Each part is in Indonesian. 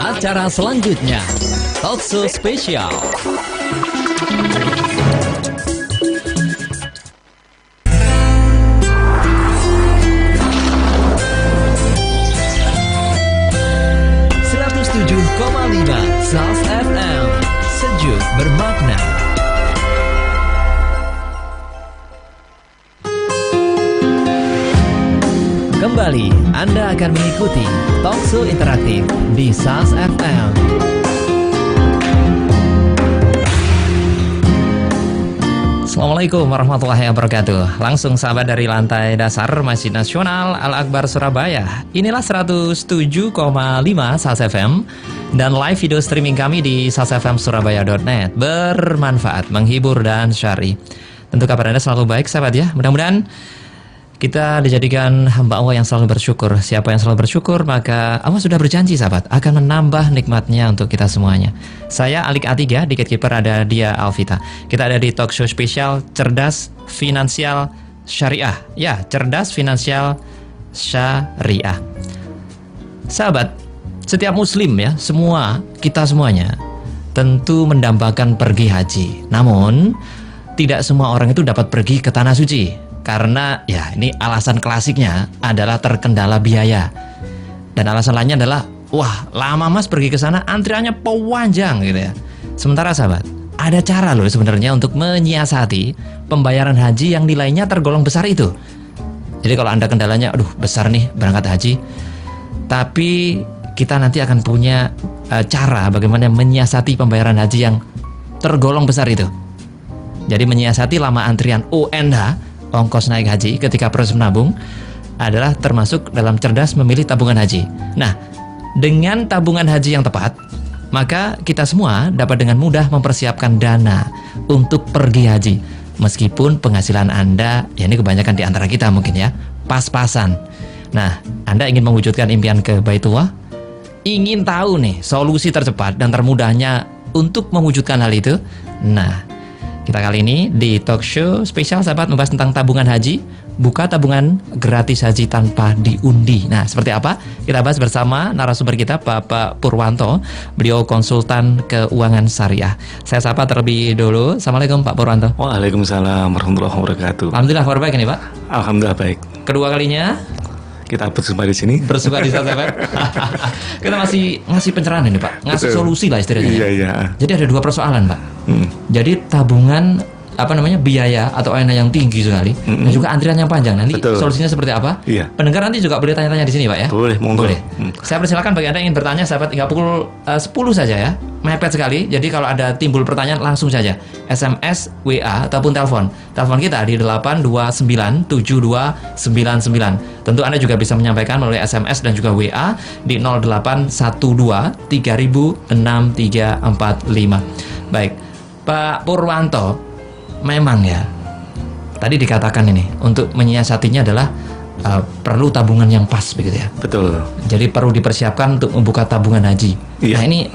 Acara selanjutnya, Talkshow Spesial. SAS FM, sejuk bermakna. Kembali, Anda akan mengikuti Talkshow interaktif di SAS FM. Assalamualaikum warahmatullahi wabarakatuh. Langsung sahabat dari lantai dasar Masjid Nasional Al-Akbar Surabaya. Inilah 107,5 SAS FM dan live video streaming kami di sasfmsurabaya.net. Bermanfaat, menghibur dan syar'i. Tentu kabar Anda selalu baik sahabat ya. Mudah-mudahan kita dijadikan hamba Allah yang selalu bersyukur. Siapa yang selalu bersyukur, maka Allah sudah berjanji sahabat akan menambah nikmatnya untuk kita semuanya. Saya Alik A3, di gatekeeper ada Dia Alvita. Kita ada di talk show spesial Cerdas Finansial Syariah. Ya, Cerdas Finansial Syariah. Sahabat, setiap muslim ya, kita semuanya tentu mendambakan pergi haji. Namun, tidak semua orang itu dapat pergi ke Tanah Suci. Karena ya ini alasan klasiknya adalah terkendala biaya. Dan alasan lainnya adalah, wah lama mas pergi ke sana antriannya panjang gitu ya. Sementara sahabat, ada cara loh sebenarnya untuk menyiasati pembayaran haji yang nilainya tergolong besar itu. Jadi kalau Anda kendalanya, aduh besar nih berangkat haji, tapi kita nanti akan punya cara bagaimana menyiasati pembayaran haji yang tergolong besar itu. Jadi menyiasati lama antrian UNH, ongkos naik haji ketika proses menabung, adalah termasuk dalam cerdas memilih tabungan haji. Nah, dengan tabungan haji yang tepat, maka kita semua dapat dengan mudah mempersiapkan dana untuk pergi haji. Meskipun penghasilan Anda, ya ini kebanyakan di antara kita mungkin ya, pas-pasan. Nah, Anda ingin mewujudkan impian ke Baitullah? Ingin tahu nih solusi tercepat dan termudahnya untuk mewujudkan hal itu? Nah, kita kali ini di talk show spesial sahabat membahas tentang tabungan haji, buka tabungan gratis haji tanpa diundi. Nah, seperti apa? Kita bahas bersama narasumber kita Bapak Purwanto, beliau konsultan keuangan syariah. Saya sapa terlebih dulu. Assalamualaikum Pak Purwanto. Waalaikumsalam warahmatullahi wabarakatuh. Alhamdulillah kabar baik ini Pak. Alhamdulillah baik. Kedua kalinya kita berjumpa di sini. Bersuka di sahabat. Kita masih ngasih pencerahan ini Pak, ngasih solusi lah istilahnya. Iya. Jadi ada dua persoalan Pak. Jadi tabungan biaya atau ONH yang tinggi sekali, dan juga antrian yang panjang. Nanti solusinya seperti apa? Iya. Pendengar nanti juga boleh tanya-tanya di sini Pak ya. Boleh, monggo. Boleh. Saya persilakan bagi Anda yang ingin bertanya sahabat, tinggal pukul 10 saja ya. Mepet sekali. Jadi kalau ada timbul pertanyaan langsung saja SMS, WA ataupun telepon. Telepon kita di 8297299. Tentu Anda juga bisa menyampaikan melalui SMS dan juga WA di 0812306345. Baik. Pak Purwanto, memang ya tadi dikatakan ini untuk menyiasatinya adalah perlu tabungan yang pas begitu ya. Betul. Jadi perlu dipersiapkan untuk membuka tabungan haji. Iya. Nah ini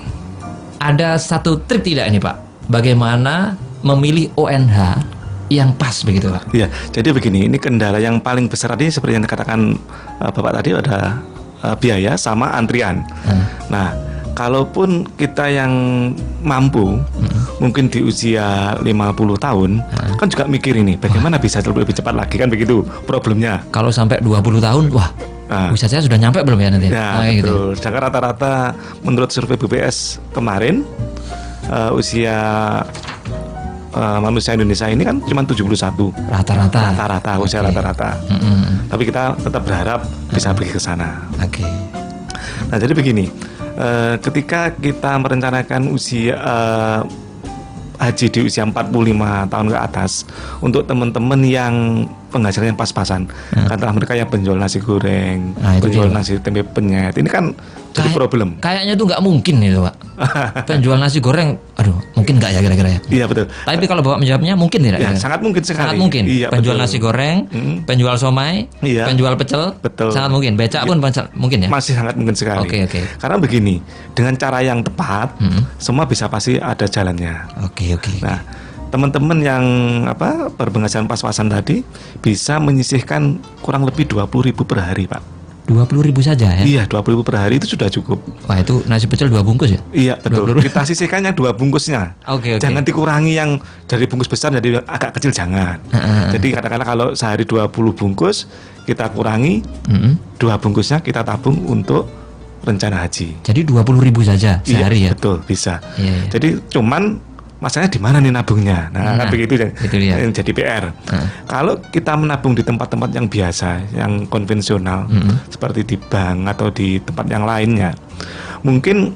ada satu trik tidak ini Pak? Bagaimana memilih ONH yang pas begitu Pak? Iya. Jadi begini, ini kendala yang paling besar tadi seperti yang dikatakan Bapak tadi ada biaya sama antrian. Nah, kalaupun kita yang mampu, mungkin di usia 50 tahun, kan juga mikir ini, bagaimana bisa lebih cepat lagi, kan begitu problemnya. Kalau sampai 20 tahun, wah, usia saya sudah nyampe belum ya nanti? Ya, betul. Gitu. Sedangkan rata-rata menurut survei BPS kemarin, usia manusia Indonesia ini kan cuma 71. Rata-rata, usia rata-rata. Tapi kita tetap berharap bisa pergi ke sana. Oke. Nah, jadi begini. Ketika kita merencanakan usia haji di usia 45 tahun ke atas, untuk teman-teman yang penghasilannya pas-pasan, katakanlah mereka yang penjual nasi goreng, penjual nasi tempe penyet, ini kan jadi problem. Kayaknya tuh nggak mungkin itu Pak. Penjual nasi goreng, aduh mungkin nggak ya kira-kira ya? Iya betul. Tapi kalau Bapak menjawabnya mungkin tidak? Ya, sangat mungkin sekali. Sangat mungkin. Iya, penjual betul. Nasi goreng, penjual somai, penjual pecel, sangat mungkin. Becak pun mungkin ya? Masih sangat mungkin sekali. Oke. Karena begini, dengan cara yang tepat, semua bisa pasti ada jalannya. Oke. Nah, teman-teman yang berpenghasilan pas-pasan tadi bisa menyisihkan kurang lebih 20.000 per hari Pak. 20.000 saja ya? Iya, 20.000 per hari itu sudah cukup. Wah, itu nasi pecel 2 bungkus ya? Iya, betul. 20.000. Kita sisihkannya 2 bungkusnya. Oke. Jangan dikurangi yang dari bungkus besar jadi agak kecil, jangan. Jadi kadang-kadang kalau sehari 20 bungkus, kita kurangi 2 bungkusnya kita tabung untuk rencana haji. Jadi 20.000 saja sehari Iya, ya? betul, bisa. Iya. Jadi cuman masalahnya di mana nih nabungnya? Nah, kan begitu yang jadi PR. Kalau kita menabung di tempat-tempat yang biasa, yang konvensional, seperti di bank atau di tempat yang lainnya, mungkin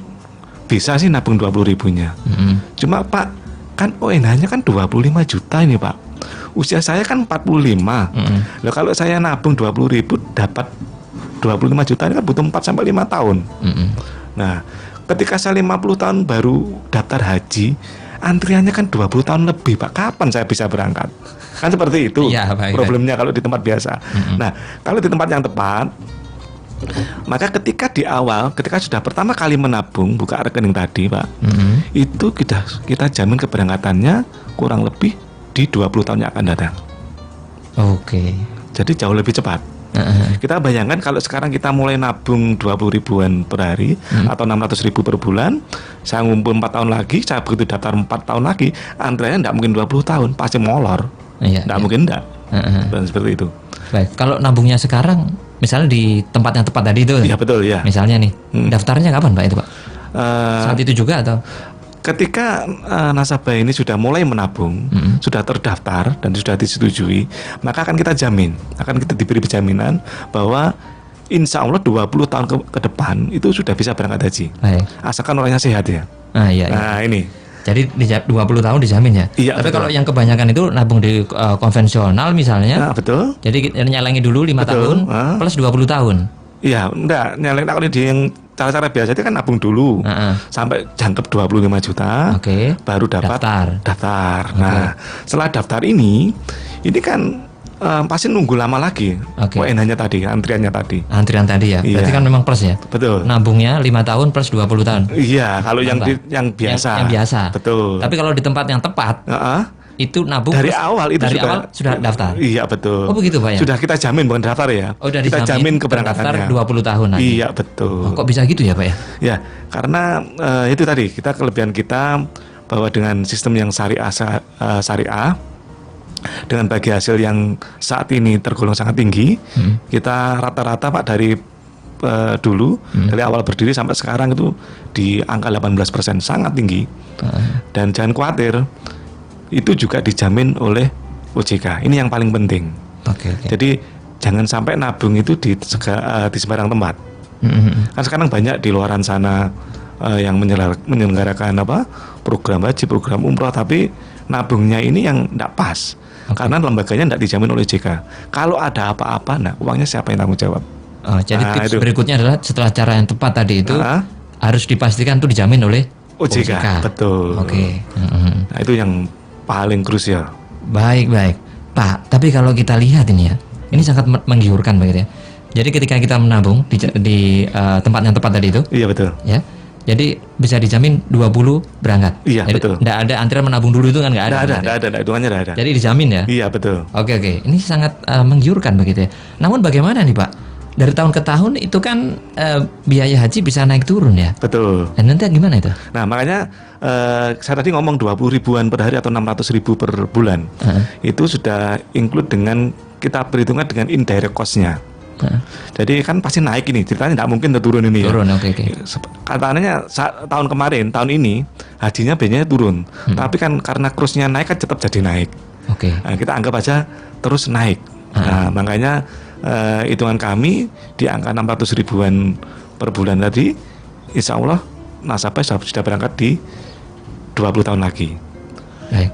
bisa sih nabung 20.000-nya. Cuma Pak, kan ONH-nya kan 25 juta ini Pak. Usia saya kan 45. Loh, kalau saya nabung 20.000 dapat 25 juta ini kan butuh 4 sampai 5 tahun. Nah, ketika saya 50 tahun baru daftar haji, antriannya kan 20 tahun lebih Pak. Kapan saya bisa berangkat? Kan seperti itu ya, problemnya kalau di tempat biasa. Nah, kalau di tempat yang tepat, maka ketika di awal, ketika sudah pertama kali menabung, buka rekening tadi Pak, itu kita jamin keberangkatannya kurang lebih di 20 tahun yang akan datang. Oke. Jadi jauh lebih cepat. Kita bayangkan kalau sekarang kita mulai nabung 20 ribuan per hari atau 600 ribu per bulan, saya ngumpul 4 tahun lagi, saya begitu daftar 4 tahun lagi, antriannya tidak mungkin 20 tahun, pasti molor. Tidak mungkin tidak. Dan seperti itu. Baik, kalau nabungnya sekarang, misalnya di tempat yang tepat tadi itu, iya betul ya. Misalnya nih, daftarnya kapan Pak itu Pak? Saat itu juga atau? Ketika nasabah ini sudah mulai menabung, sudah terdaftar dan sudah disetujui, maka akan kita jamin, akan kita diberi jaminan bahwa insya Allah 20 tahun ke depan itu sudah bisa berangkat haji. Baik. Asalkan orangnya sehat ya. Nah, ini. Jadi 20 tahun dijamin ya? Iya, tapi betul. kalau yang kebanyakan itu nabung di konvensional misalnya, betul. Jadi nyalengi dulu 5 tahun plus 20 tahun. Iya, enggak, nyaleng kalau di yang cara-cara biasa itu kan nabung dulu sampai jangkep 25 juta, baru dapat daftar. Nah, setelah daftar ini kan pasti nunggu lama lagi. ONH-nya tadi, antriannya tadi. Antrian tadi ya, berarti kan memang plus ya. Betul. Nabungnya 5 tahun plus 20 tahun. Iya, kalau yang biasa. Yang biasa. Betul. Tapi kalau di tempat yang tepat, itu nabung dari awal itu sudah daftar. Iya betul. Oh begitu Pak ya. Sudah kita jamin bukan daftar ya. Oh, kita jamin keberangkatannya. 20 tahun lagi. Iya betul. Kok bisa gitu ya Pak ya? Ya karena itu tadi kita kelebihan kita bahwa dengan sistem yang syariah dengan bagi hasil yang saat ini tergolong sangat tinggi, kita rata-rata Pak dari dulu dari awal berdiri sampai sekarang itu di angka 18%, sangat tinggi. Dan jangan khawatir, itu juga dijamin oleh OJK. Ini yang paling penting. Jadi jangan sampai nabung itu di sembarang tempat. Kan sekarang banyak di luaran sana yang menyelenggarakan program haji, program umroh, tapi nabungnya ini yang tidak pas. Karena lembaganya tidak dijamin oleh OJK. Kalau ada apa-apa, uangnya siapa yang tanggung jawab? Jadi tips berikutnya adalah setelah cara yang tepat tadi itu harus dipastikan itu dijamin oleh OJK. Betul. Nah, itu yang paling krusial. Baik Pak, tapi kalau kita lihat ini ya, ini sangat menggiurkan begitu ya. Jadi ketika kita menabung di tempat yang tepat tadi itu, iya betul ya, jadi bisa dijamin 20 berangkat. Iya jadi, betul. Tidak ada antrian menabung dulu itu kan nggak ada. Tidak ada, hitungannya tidak ada. Jadi dijamin ya. Iya betul. Oke, ini sangat menggiurkan begitu ya. Namun bagaimana nih Pak? Dari tahun ke tahun itu kan biaya haji bisa naik turun ya. Betul. Dan nanti gimana itu? Nah makanya saya tadi ngomong 20 ribuan per hari atau 600 ribu per bulan. Itu sudah include dengan kita perhitungan dengan indirect cost-nya. Jadi kan pasti naik ini, ceritanya tidak mungkin turun ini. Turun, ya. Oke. Katanya tahun kemarin, tahun ini hajinya biayanya turun. Tapi kan karena cruise-nya naik kan tetap jadi naik. Nah, kita anggap aja terus naik. Nah makanya hitungan kami di angka 600 ribuan per bulan tadi, insya Allah nasabah sudah berangkat di 20 tahun lagi.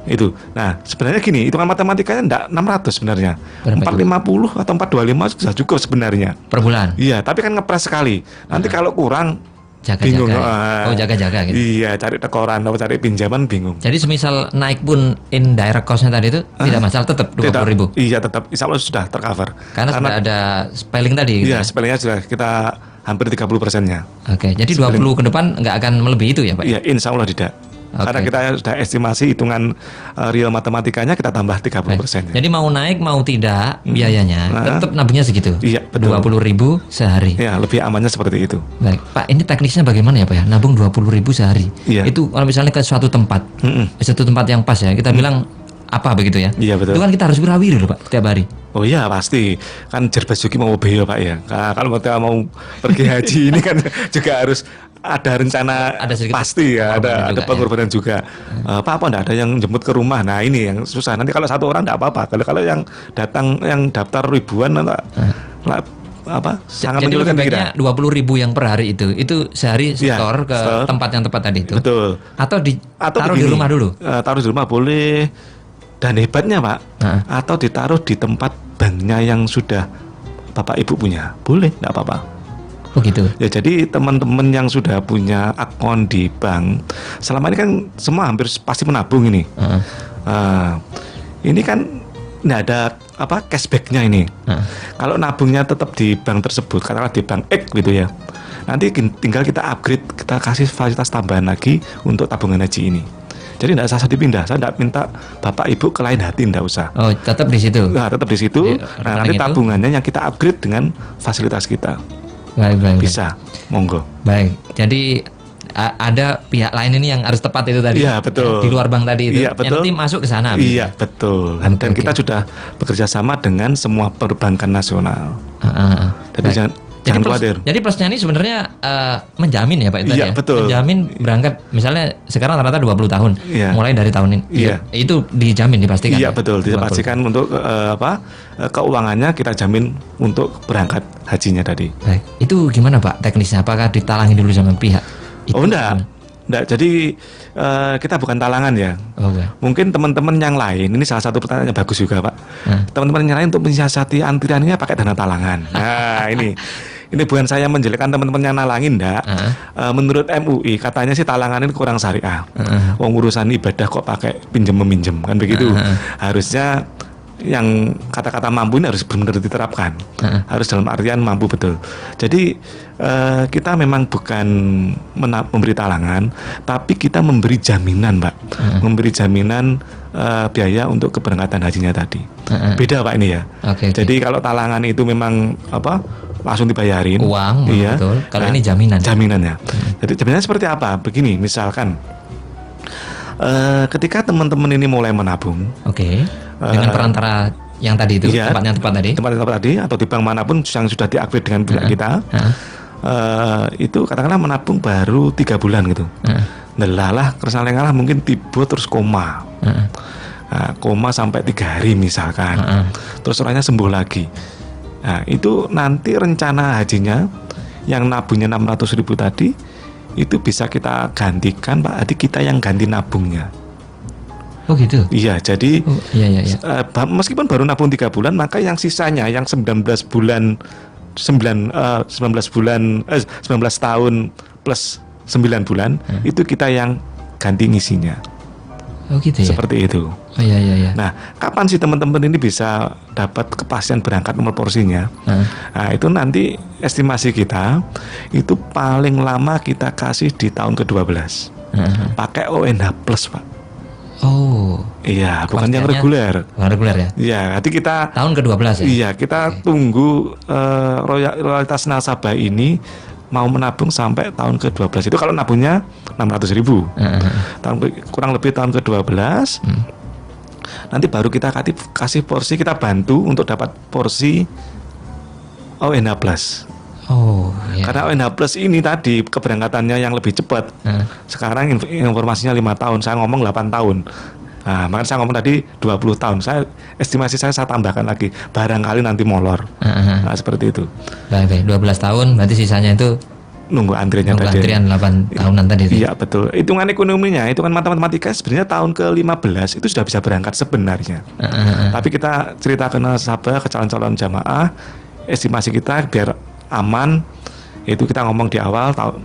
Itu. Nah sebenarnya gini, hitungan matematikanya enggak 600 sebenarnya. 450 atau 425 sudah cukup sebenarnya per bulan. Iya, tapi kan ngepres sekali. Nanti kalau kurang bingung. Jaga-jaga gitu. Iya, cari tekoran atau cari pinjaman bingung. Jadi semisal naik pun indirect cost-nya tadi itu tidak masalah, tetap 20 ribu. Iya, tetap insya Allah sudah tercover. Karena sudah ada spelling tadi. Iya, spellingnya sudah kita hampir 30%-nya. Jadi 20 ke depan nggak akan melebihi itu ya Pak? Iya, insya Allah tidak. Karena kita sudah estimasi hitungan real matematikanya kita tambah 30%. Jadi mau naik mau tidak biayanya tetap nabungnya segitu. Iya, betul. 20.000 sehari. Ya, lebih amannya seperti itu. Baik, Pak, ini teknisnya bagaimana ya Pak ya? Nabung 20.000 sehari. Iya. Itu kalau misalnya ke suatu tempat, satu tempat yang pas ya, kita bilang apa begitu ya? Iya, betul. Itu kan kita harus wirawiri loh Pak, setiap hari. Oh iya pasti, kan Jerbasuki mau beyo Pak ya. Nah, kalau kita mau pergi haji ini kan juga harus ada rencana, Ada sedikit pasti ya, ada juga, pengorbanan juga. Pak, apa enggak ada yang jemput ke rumah? Nah ini yang susah. Nanti kalau satu orang enggak apa-apa. Kalau yang datang yang daftar ribuan sangat Jadi menyulitkan lebih kita. baiknya 20.000 yang per hari itu sehari Iya, setor ke setor. tempat yang tepat tadi itu. Betul. Atau taruh di begini, rumah dulu. Taruh di rumah boleh. Dan hebatnya Pak, atau ditaruh di tempat banknya yang sudah Bapak Ibu punya, boleh, enggak apa-apa. Oh gitu. Ya jadi teman-teman yang sudah punya akun di bank, selama ini kan semua hampir pasti menabung ini. Ini kan nggak ada cashbacknya ini. Kalau nabungnya tetap di bank tersebut, katakanlah di bank X gitu ya. Nanti tinggal kita upgrade, kita kasih fasilitas tambahan lagi untuk tabungan haji ini. Jadi tidak usah dipindah. Saya tidak minta Bapak Ibu ke lain hati, tidak usah. Oh, tetap di situ. Nah, tetap di situ. Jadi, Nah, nanti itu? tabungannya yang kita upgrade dengan fasilitas kita. Baik. Bisa, monggo. Baik. Jadi ada pihak lain ini yang harus tepat itu tadi. Iya, betul. Di luar bank tadi itu. Iya, betul. Yang penting masuk ke sana. Iya, betul. Dan Oke. kita sudah bekerja sama dengan semua perbankan nasional. Jadi Baik. jangan khawatir. Jadi plusnya ini sebenarnya menjamin ya Pak itu Iya, ya. betul. Menjamin berangkat misalnya sekarang rata-rata 20 tahun. Iya. Mulai dari tahun ini. Iya. Itu dijamin dipastikan. Iya, ya? betul. 20. Dipastikan untuk keuangannya kita jamin untuk berangkat hajinya tadi. Baik. Itu gimana Pak teknisnya? Apakah ditalangin dulu sama pihak? Oh, enggak. Jadi kita bukan talangan ya. Oh, enggak. Mungkin teman-teman yang lain, ini salah satu pertanyaan yang bagus juga Pak. Teman-teman yang lain untuk mensiasati antriannya pakai dana talangan. Nah ini bukan saya menjelekkan teman-teman yang nalangin, enggak. Menurut MUI katanya sih talangan ini kurang syariah. Wong urusan ibadah kok pakai pinjem meminjem kan begitu. Harusnya yang kata-kata mampu ini harus benar-benar diterapkan. Harus dalam artian mampu betul. Jadi kita memang bukan memberi talangan, tapi kita memberi jaminan, Pak. Memberi jaminan biaya untuk keberangkatan hajinya tadi. Beda Pak ini ya. Oke. Jadi kalau talangan itu memang langsung dibayarin Uang, iya. betul. Kalau ini jaminan. Jaminannya. Jadi jaminannya seperti apa? Begini, misalkan ketika teman-teman ini mulai menabung, Oke. Dengan perantara yang tadi itu, iya, tempatnya tepat tadi. tempat tadi atau di bank manapun yang sudah diupgrade dengan pihak kita, itu katakanlah menabung baru 3 bulan gitu. Nelalah kersane mungkin tiba terus koma. Koma sampai 3 hari misalkan. Terus orangnya sembuh lagi. Nah, itu nanti rencana hajinya yang nabungnya 600.000 tadi itu bisa kita gantikan Pak, jadi kita yang ganti nabungnya. Oh gitu. Iya, jadi Iya. meskipun baru nabung 3 bulan, maka yang sisanya yang 19 tahun plus 9 bulan itu kita yang ganti ngisinya. Oh gitu ya. Seperti itu. Oh iya. Nah, kapan sih teman-teman ini bisa dapat kepastian berangkat nomor porsinya? Nah, itu nanti estimasi kita itu paling lama kita kasih di tahun ke-12. Pakai ONH Plus, Pak. Oh. Iya, bukan yang Kepastiannya reguler. Bukan reguler ya. Iya, nanti kita Tahun ke-12 ya. Iya, kita tunggu royalitas nasabah ini mau menabung sampai tahun ke-12. Itu kalau nabungnya 600.000. Kurang lebih tahun ke-12. Nanti baru kita kasih porsi, kita bantu untuk dapat porsi ONH Plus. Oh, iya. Karena ONH Plus ini tadi keberangkatannya yang lebih cepat. Sekarang informasinya 5 tahun, saya ngomong 8 tahun. Nah, makanya saya ngomong tadi 20 tahun. Estimasi saya tambahkan lagi, barangkali nanti molor. Nah, seperti itu. Baik, 12 tahun berarti sisanya itu Nunggu antriannya nunggu tadi. antrian 8 tahunan tadi itu. Iya, betul. Hitungan ekonominya, hitungan matematika sebenarnya tahun ke-15 itu sudah bisa berangkat sebenarnya. Tapi kita ceritakan nasabah, ke calon-calon jamaah, estimasi kita biar aman, itu kita ngomong di awal tahun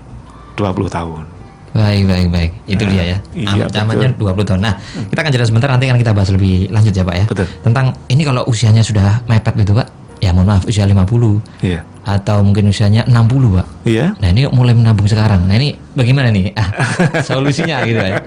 20 tahun. Baik. Itu dia ya. Iya, Ancamannya 20 tahun. Nah, kita akan jeda sebentar, nanti akan kita bahas lebih lanjut ya Pak ya. Betul. Tentang ini kalau usianya sudah mepet gitu Pak. Ya mohon maaf, usia 50. Iya. atau mungkin usianya 60, Pak. Iya. Nah, ini mulai menabung sekarang. Nah, ini bagaimana nih? Solusinya gitu ya.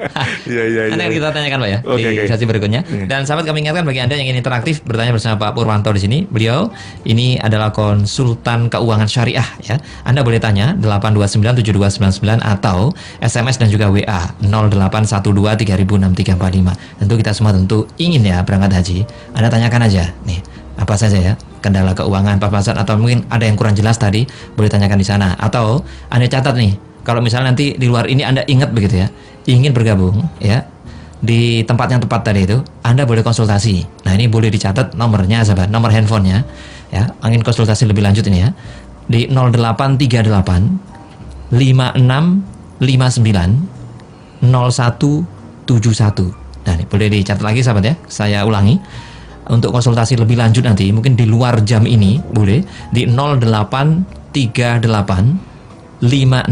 Iya. Nanti kita tanyakan, Pak ya, Oke. di sesi berikutnya. Dan sahabat, kami ingatkan bagi Anda yang ingin interaktif bertanya bersama Pak Purwanto di sini. Beliau ini adalah konsultan keuangan syariah ya. Anda boleh tanya 8297299 atau SMS dan juga WA 0812306345. Tentu kita semua tentu ingin ya berangkat haji. Anda tanyakan aja nih, apa saja ya kendala keuangan, papasan, atau mungkin ada yang kurang jelas tadi, boleh tanyakan di sana. Atau Anda catat nih, kalau misalnya nanti di luar ini Anda ingat begitu ya, ingin bergabung ya di tempat yang tepat tadi itu, Anda boleh konsultasi. Nah, ini boleh dicatat nomornya sahabat, nomor handphonenya ya, ingin konsultasi lebih lanjut ini ya, di 0838 5659 0171. Nah, ini boleh dicatat lagi sahabat ya. Saya ulangi, untuk konsultasi lebih lanjut nanti mungkin di luar jam ini boleh di 0838 56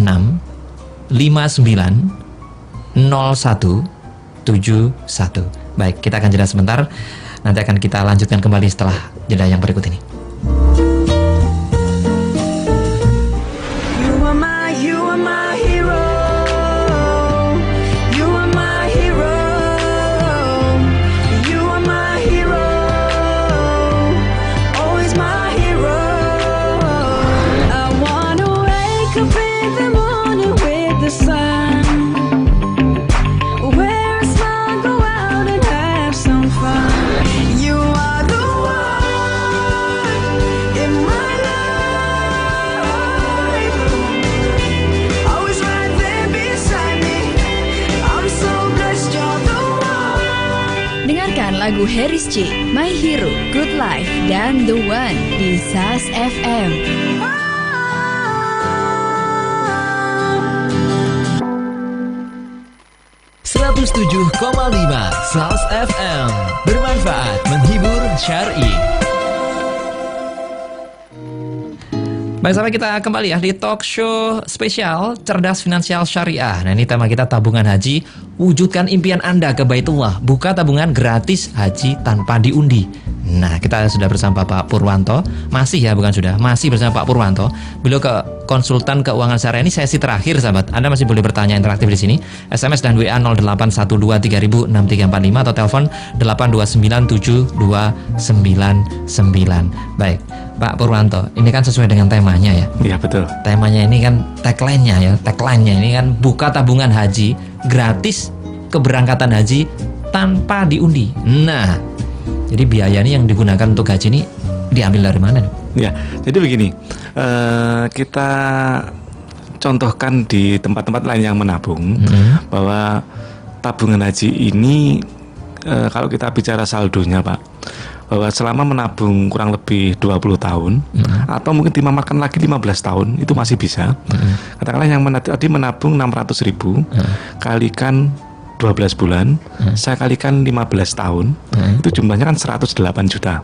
59 0171. Baik, kita akan jeda sebentar. Nanti akan kita lanjutkan kembali setelah jeda yang berikut ini. Lagu Haris J, My Hero, Good Life, dan The One di SAS FM. SAS FM bermanfaat, menghibur, syar'i. Baik, sampai kita kembali ya di talk show spesial Cerdas Finansial Syariah. Nah, ini tema kita tabungan haji, wujudkan impian Anda ke Baitullah, buka tabungan gratis haji tanpa diundi. Nah, kita sudah bersama Pak Purwanto, masih bersama Pak Purwanto. Beliau ke konsultan keuangan syariah. Ini sesi terakhir sahabat. Anda masih boleh bertanya interaktif di sini. SMS dan WA 0812306345 atau telepon 8297299. Baik, Pak Purwanto, ini kan sesuai dengan temanya ya. Iya, betul. Temanya ini kan tagline-nya ini kan buka tabungan haji gratis keberangkatan haji tanpa diundi. Nah, jadi biaya ini yang digunakan untuk haji ini diambil dari mana? Ya, jadi begini, kita contohkan di tempat-tempat lain yang menabung bahwa tabungan haji ini kalau kita bicara saldonya Pak, bahwa selama menabung kurang lebih 20 tahun atau mungkin dimamatkan lagi 15 tahun itu masih bisa. Katakanlah yang tadi menabung 600.000 kalikan 12 bulan, saya kalikan 15 tahun, itu jumlahnya kan 108 juta.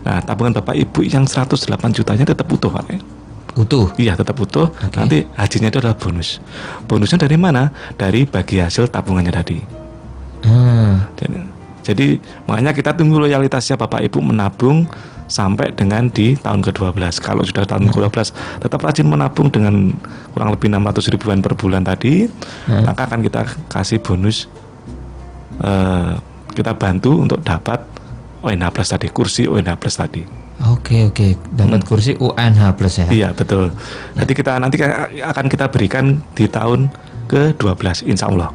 Nah, tabungan Bapak Ibu yang 108 jutanya tetap utuh Pak. Utuh? Iya, tetap utuh. Okay. Nanti hajinya itu adalah bonus. Bonusnya dari mana? Dari bagi hasil tabungannya tadi. Jadi makanya kita tunggu loyalitasnya Bapak Ibu menabung sampai dengan di tahun ke-12. Kalau sudah tahun ke-12 tetap rajin menabung dengan kurang lebih 600 ribuan per bulan tadi, maka akan kita kasih bonus, kita bantu untuk dapat UNH Plus tadi, kursi UNH Plus tadi. Oke, dapat kursi UNH Plus ya. Iya, betul. Nanti akan kita berikan di tahun ke-12 insya Allah.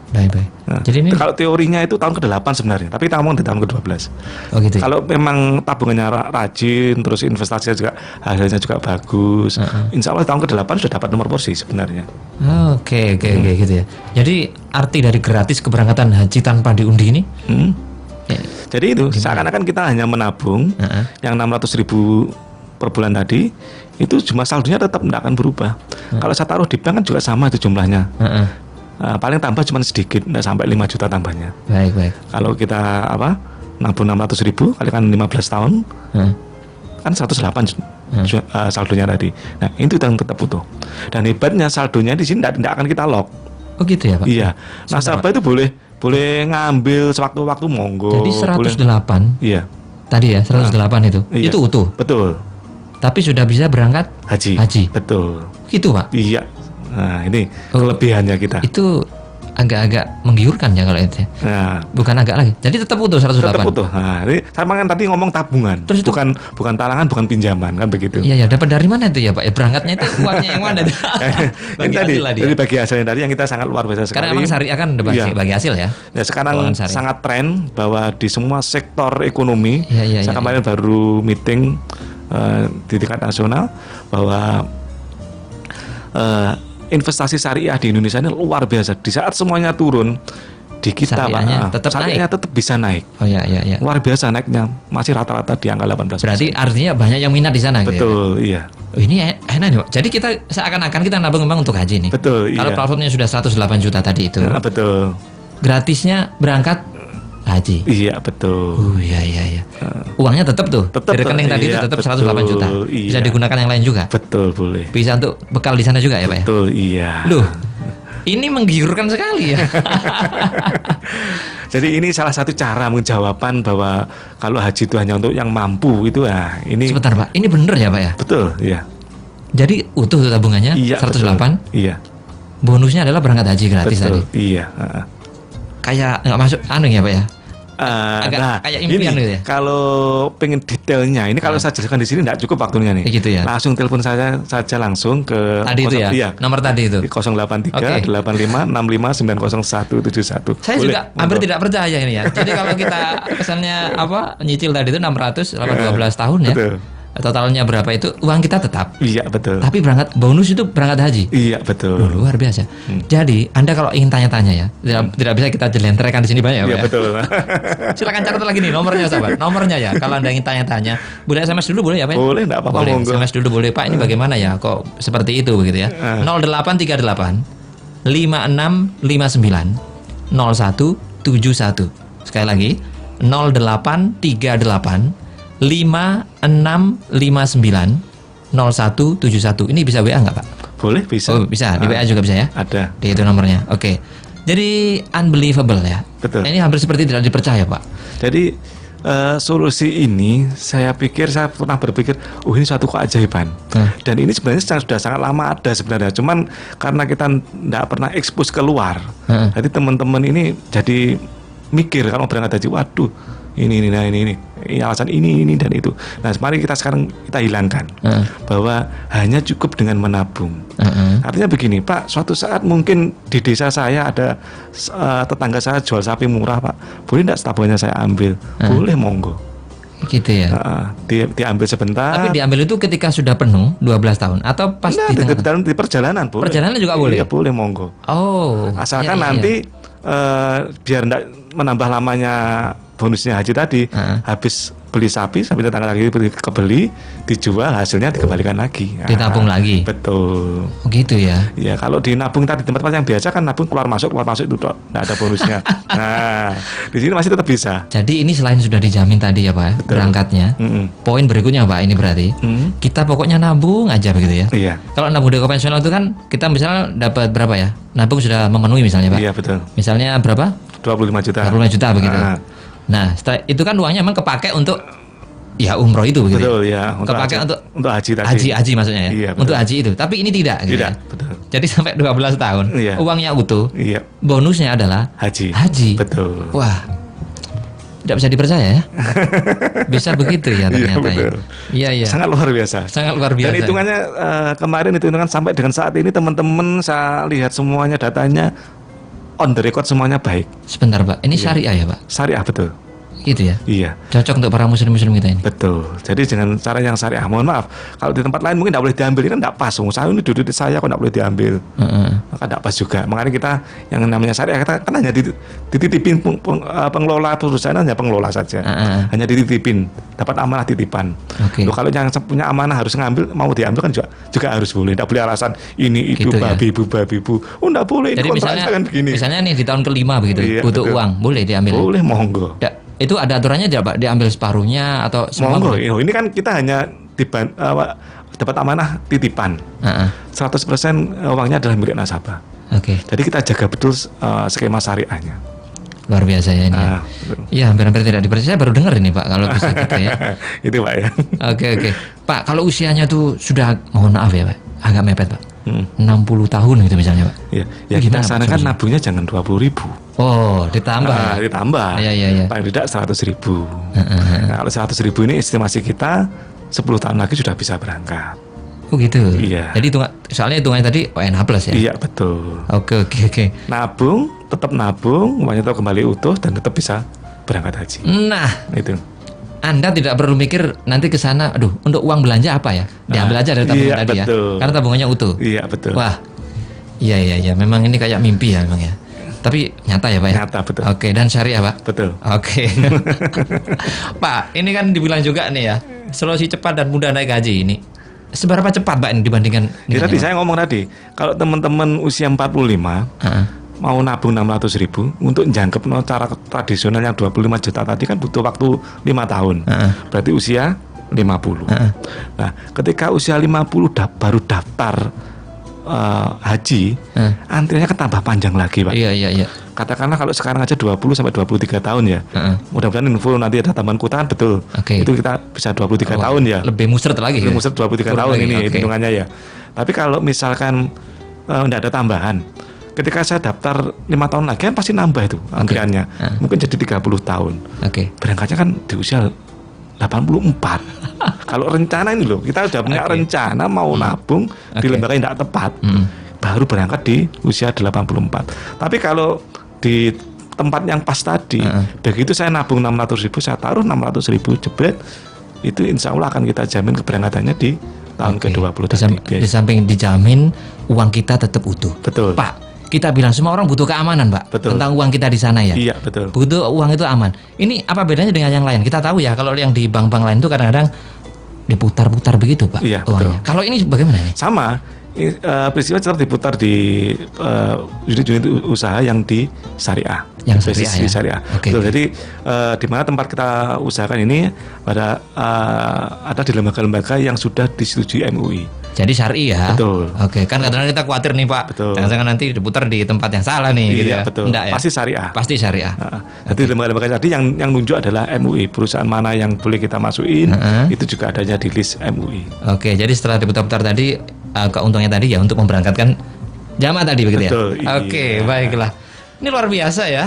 Baik. Nah, jadi ini kalau teorinya itu tahun ke-8 sebenarnya, tapi kita ngomong di tahun ke-12. Oh gitu. Kalau memang tabungannya rajin, terus investasinya juga hasilnya juga bagus, insya Allah tahun ke-8 sudah dapat nomor porsi sebenarnya. Oke, gitu ya. Jadi arti dari gratis keberangkatan haji tanpa diundi ini? Jadi itu seakan-akan kita hanya menabung yang 600.000 per bulan tadi, itu cuma saldonya tetap tidak akan berubah. Kalau saya taruh di bank kan juga sama itu jumlahnya. Paling tambah cuma sedikit, tidak sampai 5 juta tambahnya. Baik. Kalau kita nabung 600.000 kalikan 15 tahun, kan 108 saldonya tadi. Nah, itu yang tetap utuh. Dan hebatnya saldonya di sini tidak akan kita lock. Oh gitu ya Pak? Iya. Nasabah itu boleh ngambil sewaktu-waktu, monggo. Jadi 108. Iya. Tadi ya 108 itu. Iya. Itu utuh. Betul. tapi sudah bisa berangkat haji. Betul. Gitu Pak. Iya. Nah, ini kelebihannya kita. Itu agak-agak menggiurkan ya kalau itu. Nah, bukan agak lagi. Jadi tetap utuh 108. Tetap utuh. Nah, ini sama kan tadi ngomong tabungan. Terus itu, bukan talangan, bukan pinjaman kan begitu. Iya, dapat dari mana itu ya Pak? Ya berangkatnya itu uangnya yang mana? Dari bagi hasilnya tadi yang kita sangat luar biasa sekali. Karena memang syariah kan bagi hasil ya. Ya sekarang sangat tren bahwa di semua sektor ekonomi. Saya kemarin baru meeting di tingkat nasional bahwa investasi syariah di Indonesia ini luar biasa. Di saat semuanya turun, di kita syariahnya tetap bisa naik. Oh iya. Luar biasa naiknya, masih rata-rata di angka 18%. Berarti artinya banyak yang minat di sana. Betul, gitu ya? Iya. Oh, ini enak nih Pak. Jadi kita seakan-akan kita nabung memang untuk haji nih. Betul, Kalau platformnya sudah 108 juta tadi itu. Betul. Gratisnya berangkat haji. Iya, betul. Oh iya. Uangnya tetap tuh. Di rekening tadi itu tetap 108 juta. Bisa digunakan yang lain juga. Betul, boleh. Bisa untuk bekal di sana juga ya Pak ya? Betul, iya. Loh, ini menggiurkan sekali ya. Jadi ini salah satu cara menjawaban bahwa kalau haji itu hanya untuk yang mampu itu ini. Sebentar Pak, ini bener ya Pak ya? Betul, iya. Jadi utuh tuh tabungannya 108. Betul. Iya. Bonusnya adalah berangkat haji gratis betul, tadi. Iya. Kayak nggak masuk ya Pak ya? Agak kayak impian gitu ya. Kalau pengen detailnya, ini kalau saya jelaskan di sini tidak cukup waktunya nih. Gitu ya. Langsung telepon saja langsung ke tadi itu ya. Iya. Nomor tadi itu. 083 85 65 90171. Saya juga hampir tidak percaya ini ya. Jadi kalau kita pesannya nyicil tadi itu 600 selama 12 tahun ya. Betul. Totalnya berapa itu uang kita tetap. Iya betul. Tapi bonus itu berangkat haji. Iya betul. Luar biasa. Jadi Anda kalau ingin tanya-tanya ya, tidak bisa kita jelentrehkan di sini banyak ya. Iya betul. Silakan catat lagi nih nomornya sahabat. Nomornya ya. Kalau Anda ingin tanya-tanya, boleh SMS dulu boleh ya Pak? Boleh, enggak apa-apa. Boleh SMS dulu boleh Pak. Ini bagaimana ya? Kok seperti itu begitu ya? 0838 5659 0171. Sekali lagi 0838 5659 0171. Ini bisa WA nggak Pak? Boleh, bisa. Oh, bisa. Di WA juga bisa ya? Ada. Di itu nomornya. Oke. Jadi unbelievable ya. Betul. Ini hampir seperti tidak dipercaya Pak. Jadi solusi ini saya pernah berpikir, ini suatu keajaiban. Dan ini sebenarnya sudah sangat lama ada sebenarnya. Cuman karena kita tidak pernah ekspos keluar. Jadi teman-teman ini jadi mikir kalau berangkat haji, waduh, ini alasan ini dan itu. Nah, mari sekarang kita hilangkan bahwa hanya cukup dengan menabung. Artinya begini, Pak, suatu saat mungkin di desa saya ada tetangga saya jual sapi murah, Pak. Boleh enggak tabungannya saya ambil? Boleh, monggo. Gitu ya. Diambil sebentar. Tapi diambil itu ketika sudah penuh 12 tahun atau pas di perjalanan boleh. Perjalanan juga boleh. Iya, boleh, monggo. Oh. Asalkan nanti biar enggak menambah lamanya bonusnya haji tadi, habis beli sapi tetangga lagi kebeli, dijual, hasilnya dikembalikan lagi. Ditabung lagi. Betul. Oh gitu ya. Ya, kalau dinabung tadi tempat yang biasa kan nabung keluar masuk itu enggak ada bonusnya. Nah, di sini masih tetap bisa. Jadi ini selain sudah dijamin tadi ya Pak, berangkatnya. Poin berikutnya Pak, ini berarti kita pokoknya nabung aja begitu ya. Iya. Kalau nabung di konvensional itu kan kita misalnya dapat berapa ya? Nabung sudah memenuhi misalnya Pak. Iya, betul. Misalnya berapa? 25 juta. 25 juta begitu. Nah, setelah itu kan uangnya memang kepakai untuk umroh itu begitu. Betul ya. Kepakai untuk haji tadi. Haji maksudnya ya. Iya, untuk haji itu. Tapi ini tidak gitu. Tidak, ya? betul. Jadi sampai 12 tahun uangnya utuh. Iya. Bonusnya adalah haji. Betul. Wah. Tidak bisa dipercaya ya. Bisa begitu ya ternyata. Iya. Sangat luar biasa. Dan hitungannya kemarin hitungan sampai dengan saat ini teman-teman saya lihat semuanya datanya on the record semuanya baik. Sebentar Pak, ini syariah ya Pak? Syariah, betul. Gitu ya? Iya. Cocok untuk para muslim-muslim kita ini? Betul. Jadi dengan cara yang syariah. Mohon maaf, kalau di tempat lain mungkin tidak boleh diambil, ini kan tidak pas. Saya ini duduk di saya kok tidak boleh diambil. Maka tidak pas juga. Makanya kita yang namanya syariah, kita kan hanya dititipin pengelola perusahaan, hanya pengelola saja. Hanya dititipin, dapat amanah titipan. Loh, kalau yang punya amanah harus ngambil, mau diambil kan juga harus boleh. Tidak boleh alasan ini itu gitu babi bu. Oh, tidak boleh. Jadi misalnya nih di tahun ke-5 begitu, butuh uang, boleh diambil? Boleh, monggo. Itu ada aturannya tidak Pak? Diambil separuhnya atau semua? Monggo. Ini kan kita hanya dapat amanah titipan. 100% uangnya adalah milik nasabah. Oke. Jadi kita jaga betul skema syariahnya. Luar biasa ya ini. Betul. Iya, hampir-hampir tidak dipercaya. Saya baru dengar ini Pak kalau bisa gitu ya. Itu Pak ya. Oke. Pak, kalau usianya tuh sudah, mohon maaf ya Pak, agak mepet Pak. 60 tahun gitu misalnya Pak. Ya kita sarankan nabungnya jangan 20.000. Oh, ditambah. Ditambah. Iya. Paling tidak 100.000. Nah, kalau 100.000 ini estimasi kita 10 tahun lagi sudah bisa berangkat. Oh gitu. Iya. Jadi soalnya hitungannya tadi ONH plus ya. Iya betul. Oke. Nabung, tetap nabung, uangnya tetap kembali utuh dan tetap bisa berangkat haji. Nah, Itu. Anda tidak perlu mikir nanti ke sana, aduh, untuk uang belanja apa ya? Diambil aja dari tabungan tadi betul. ya. Karena tabungannya utuh. Iya betul. Wah. Iya, memang ini kayak mimpi ya memang ya. Tapi nyata ya Pak ya? Nyata betul. Oke, dan syariah Pak? Betul. Oke. Pak, ini kan dibilang juga nih ya, solusi cepat dan mudah naik haji ini. Seberapa cepat Pak ini dibandingkan Ya, tadi saya ngomong tadi, kalau teman-teman usia 45 mau nabung 600.000 untuk jangkep cara tradisional yang 25 juta tadi kan butuh waktu 5 tahun. Berarti usia 50. Nah, ketika usia 50 baru daftar haji, antriannya kan tambah panjang lagi Pak. Iya. Katakanlah kalau sekarang aja 20 sampai 23 tahun ya. Mudah-mudahan info nanti ada tambahan kuota betul. Itu kita bisa 23 tahun ya. Lebih musret lagi. Lebih musret 23 tahun ini hitungannya ya. Tapi kalau misalkan tidak ada tambahan, ketika saya daftar 5 tahun lagi kan pasti nambah itu antriannya. Mungkin jadi 30 tahun. Berangkatnya kan di usia 84. Kalau rencana ini loh, kita sudah punya rencana mau nabung di lembaga yang tidak tepat, baru berangkat di usia 84. Tapi kalau di tempat yang pas tadi, begitu saya nabung 600.000, saya taruh 600.000 jebret, itu insya Allah akan kita jamin keberangkatannya di tahun ke-20 tadi. Di samping dijamin, uang kita tetap utuh. Betul. Pak, kita bilang semua orang butuh keamanan Pak. Betul. Tentang uang kita di sana ya. Iya betul. Butuh uang itu aman. Ini apa bedanya dengan yang lain? Kita tahu ya kalau yang di bank-bank lain itu kadang-kadang diputar-putar begitu Pak uangnya. Kalau ini bagaimana nih? Sama. Peristiwa tetap diputar di unit-unit usaha yang di syariah. Yang syariah ya? Syariah. Betul. Jadi di mana tempat kita usahakan ini ada di lembaga-lembaga yang sudah disetujui MUI. Jadi syar'i ya. Betul. Kan kadang-kadang kita khawatir nih Pak. Betul. Jangan-jangan nanti diputar di tempat yang salah nih gitu ya. Betul. Enggak, ya? Pasti syariah. Pasti syariah. Jadi lembaga-lembaga tadi yang nunjuk adalah MUI. Perusahaan mana yang boleh kita masukin itu juga adanya di list MUI. Jadi setelah diputar-putar tadi keuntungnya tadi ya untuk memberangkatkan jamaah tadi begitu Betul, ya. Baiklah. Ini luar biasa ya.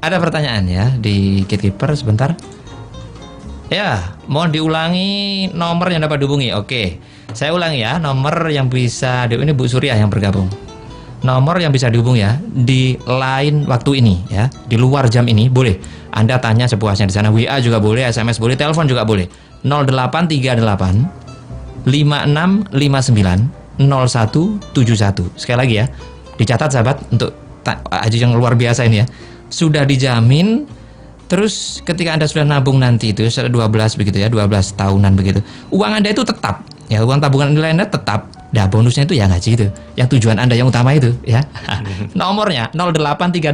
Ada pertanyaan ya di Gatekeeper sebentar. Ya, mohon diulangi nomor yang dapat dihubungi. Saya ulangi ya, nomor yang bisa ini Bu Surya yang bergabung. Nomor yang bisa dihubungi ya di lain waktu ini ya, di luar jam ini boleh. Anda tanya sepuasnya di sana, WA juga boleh, SMS boleh, telepon juga boleh. 0838 5659 0171. Sekali lagi ya, dicatat sahabat untuk haji yang luar biasa ini ya. Sudah dijamin. Terus ketika Anda sudah nabung nanti itu 12 begitu ya, 12 tahunan begitu, uang Anda itu tetap ya, uang tabungan Anda tetap. Nah, bonusnya itu ya ngaji itu, yang tujuan Anda yang utama itu ya. Nomornya 0838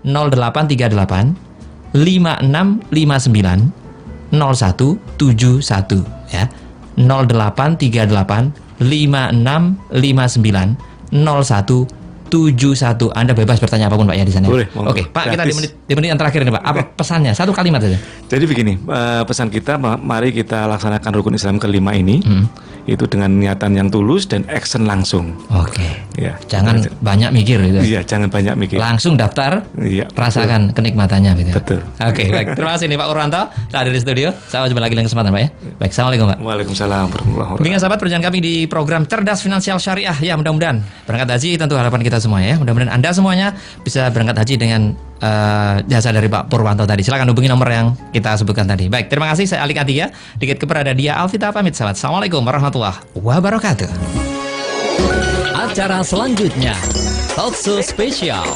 0838 5659 0171 ya. 0838 5659 0171. Anda bebas bertanya apapun Pak ya di sana. Boleh. Pak, kita di menit yang terakhir ini Pak. Apa pesannya? Satu kalimat saja. Jadi begini, pesan kita, mari kita laksanakan rukun Islam kelima ini, itu dengan niatan yang tulus dan action langsung. Ya. Jangan banyak mikir gitu. Iya, jangan banyak mikir. Langsung daftar, rasakan kenikmatannya gitu. Betul. Baik. Terima kasih nih Pak Purwanto telah hadir di studio. Sampai jumpa lagi dalam kesempatan Pak ya. Baik, assalamualaikum Pak. Waalaikumsalam warahmatullahi wabarakatuh. Dengan sahabat perjalanan kami di program Cerdas Finansial Syariah ya, mudah-mudahan berangkat haji tentu harapan kita semua ya. Mudah-mudahan Anda semuanya bisa berangkat haji dengan jasa dari Pak Purwanto tadi. Silakan hubungi nomor yang kita sebutkan tadi. Baik, terima kasih. Saya Alik Atiya. Dikit keberada dia Alvita pamit sahabat. Assalamualaikum warahmatullahi wabarakatuh. Acara selanjutnya Talkshow spesial